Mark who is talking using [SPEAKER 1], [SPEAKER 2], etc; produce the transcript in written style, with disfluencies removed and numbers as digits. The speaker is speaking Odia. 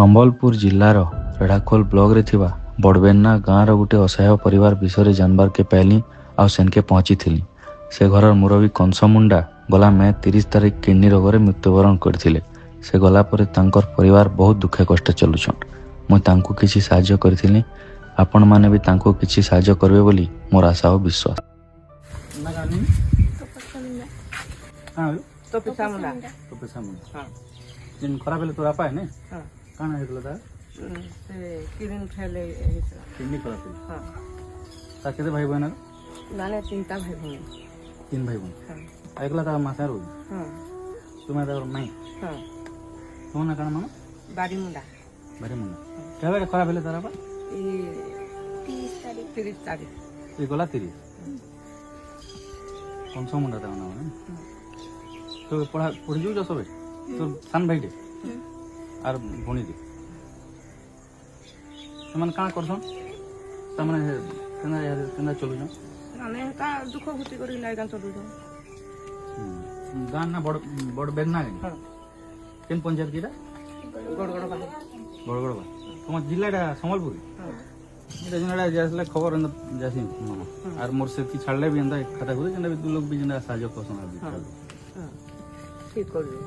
[SPEAKER 1] ସମ୍ବଲପୁର ଜିଲ୍ଲାର ରେଢ଼ାଖୋଲ ବ୍ଲକରେ ଥିବା ବଡ଼ବେନ୍ନା ଗାଁର ଗୋଟିଏ ଅସହାୟ ପରିବାର ବିଷୟରେ ଜାଣିବାରକେ ପାଇଲି ଆଉ ସେନକେ ପହଞ୍ଚିଥିଲି। ସେ ଘରର ମୁରବୀ କଂସ ମୁଣ୍ଡା ଗଲା ମେ 30 ତାରିଖ କିଡ଼ନୀ ରୋଗରେ ମୃତ୍ୟୁବରଣ କରିଥିଲେ। ସେ ଗଲା ପରେ ତାଙ୍କର ପରିବାର ବହୁତ ଦୁଃଖେ କষ্টে ଚଲୁଛନ୍। ମୁଁ ତାଙ୍କୁ କିଛି ସାହାଯ୍ୟ କରିଥିଲି। ଆପଣମାନେ ବି ତାଙ୍କୁ କିଛି ସାହାଯ୍ୟ କରିବେ ବୋଲି ମୋର ଆଶା ଓ ବିଶ୍ୱାସ।
[SPEAKER 2] ଖରାପ ହେଲେ ତୋ ବାପା ନାଇଁ କାଣା ହେଇଥିଲା ତାର
[SPEAKER 3] किडनी फेल
[SPEAKER 2] किडनी खराब है ता केते भाई बहन
[SPEAKER 3] नाने तीनटा भाई बहन
[SPEAKER 2] तीन भाई बहन एकला ता मासा रो तुम्हें ता नहीं तुम ना काना मामा
[SPEAKER 3] बाड़ी मुंडा
[SPEAKER 2] केबे खराब हेले तारा बा
[SPEAKER 3] ई 30 तारीख
[SPEAKER 2] ये गला 30 कौन सा मुंडा ता ना तो पढ़ जो सबे तो सान भाई दे आर भणी दे ସେମାନେ କାଣା କରସନ୍ ସେମାନେ କେନ୍ତା ଚଲୁଛନ୍
[SPEAKER 3] ଆମେ କା ଦୁଃଖ ଭୁତି କରି ଲାଇଗାନ୍ ଚଲୁଛନ୍
[SPEAKER 2] ଗାଁ ନା ବଡ଼ ବେନ୍ନା କେନ୍ ପଞ୍ଚାୟତ କିଟା
[SPEAKER 3] ଗଡ଼ଗଡ଼ ବା
[SPEAKER 2] ବଡ଼ଗଡ଼ ବା ତୁମ ଜିଲ୍ଲାଟା ସମ୍ବଲପୁର ଏଇଟା ଯେନ୍ଟା ଯାଇଥିଲେ ଖବର ଏନ୍ତା ଯାସି ଆର୍ ମୋର୍ ସେତ୍କି ଛାଡ଼ିଲେ ବି ଏନ୍ତା ଖାତା କରି ଯେନ୍ଟା ବି ଲୋକ ବି ଯେନ୍ଟା ସାହାଯ୍ୟ କରସନ୍
[SPEAKER 3] ଠିକ୍ କରିବେ